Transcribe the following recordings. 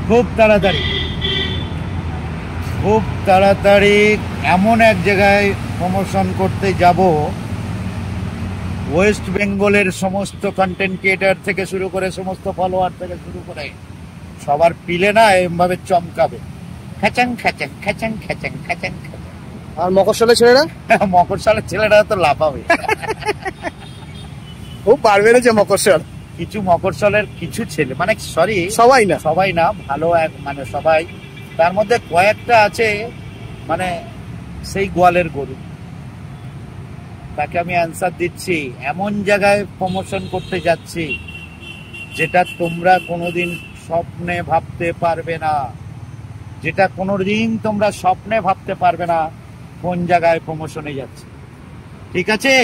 খুব তাড়াতাড়ি এমন এক জায়গায় প্রমোশন করতে যাব, ওয়েস্ট বেঙ্গলের সমস্ত কন্টেন্ট ক্রিয়েটার থেকে শুরু করে সমস্ত ফলোয়ার থেকে শুরু করে সবার পিলে না এমভাবে চমকাবে, খ্যাচাং খ্যাচাং খ্যাচাং খ্যাচাং খ্যাচাং খ্যাচাং। আর মকরশালের ছেলেরা মকরশালের ছেলেরা তো লাফাবে। খুব বার বেড়েছে মকরশাল। কিছু মকরশালের কিছু ছেলে, মানে সরি সবাই না ভালো এক মানে সবাই, তার মধ্যে কয়েকটা আছে মানে সেই গোয়ালের গরু। তাকে আমি অ্যান্সার দিচ্ছি, এমন জায়গায় প্রমোশন করতে যাচ্ছি যেটা তোমরা কোনোদিন স্বপ্নে ভাবতে পারবে না, কোন জায়গায় প্রমোশনে যাচ্ছে। ঠিক আছে,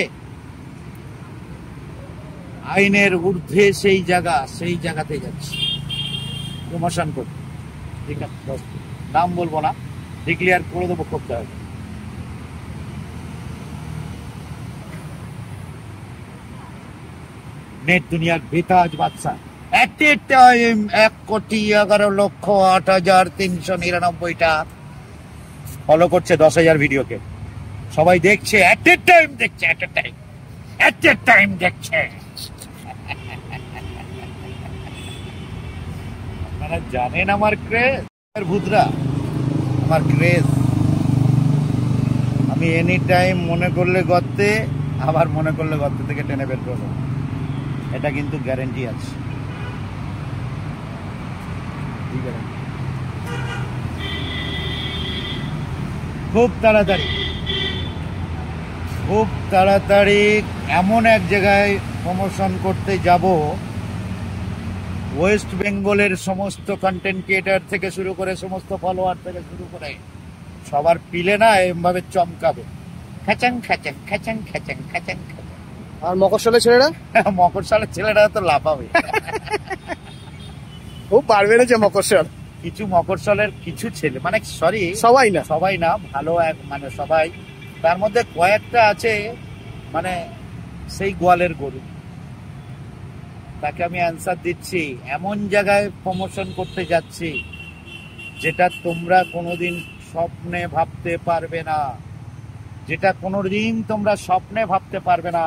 আইনের ঊর্ধ্বে সেই জায়গাতে যাচ্ছি প্রমোশন করতে। ঠিক আছে, নাম বলবো না, ডিক্লেয়ার করে দেবো করতে হবে। নেট দুনিয়ার বেতাজ বাদশা, এট এ টাইম 1,11,08,399টা ফলো করছে 10,000 ভিডিওকে। সবাই দেখছে, এট এ টাইম দেখছে। আপনারা জানেন আমার ক্রেজ, ভূতরা আমার ক্রেজ। আমি এনি টাইম মনে করলে গর্তে, আবার মনে করলে গর্ত থেকে টেনে বের করবো, এটা কিন্তু গ্যারেন্টি আছে। খুব তাড়াতাড়ি এমন এক জায়গায় প্রমোশন করতে যাব, ওয়েস্ট বেঙ্গলের সমস্ত কন্টেন্ট ক্রিয়েটার থেকে শুরু করে সমস্ত ফলোয়ার থেকে শুরু করে সবার পিলে না এমভাবে চমকাবে, খ্যাচাং খ্যাচাং খ্যাচাং খ্যাচাং খ্যাচাং খ্যাচাং। আর মকরশালের ছেলেরা তো লাফাবে। খুব বার বেড়েছে মকরশাল। কিছু মকরশালের কিছু ছেলে, মানে সরি সবাই না ভালো এক মানে সবাই, তার মধ্যে কয়েকটা আছে মানে সেই গোয়ালের গরু। তাকে আমি অ্যান্সার দিচ্ছি, এমন জায়গায় প্রমোশন করতে যাচ্ছি যেটা তোমরা কোনোদিন স্বপ্নে ভাবতে পারবে না,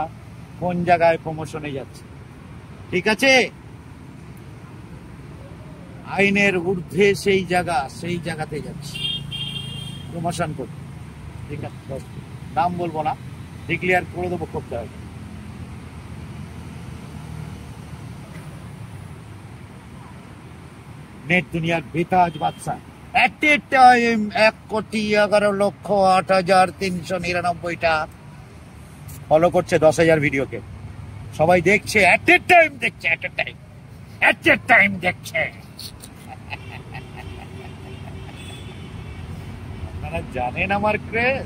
কোন জায়গায় প্রমোশনে যাচ্ছে। ঠিক আছে, আইনের ঊর্ধ্বে সেই জায়গাতে যাচ্ছি প্রমোশন করতে। ঠিক আছে, নাম বলবো না, ডিক্লেয়ার করে দেবো করতে হবে। নেট দুনিয়ার বেতাজ বাদশা, এট এ টাইম 1,11,08,399টা ফলো করছে 10,000 ভিডিওকে। সবাই দেখছে, এট এ টাইম দেখছে। আপনারা জানেন আমার ক্রেজ।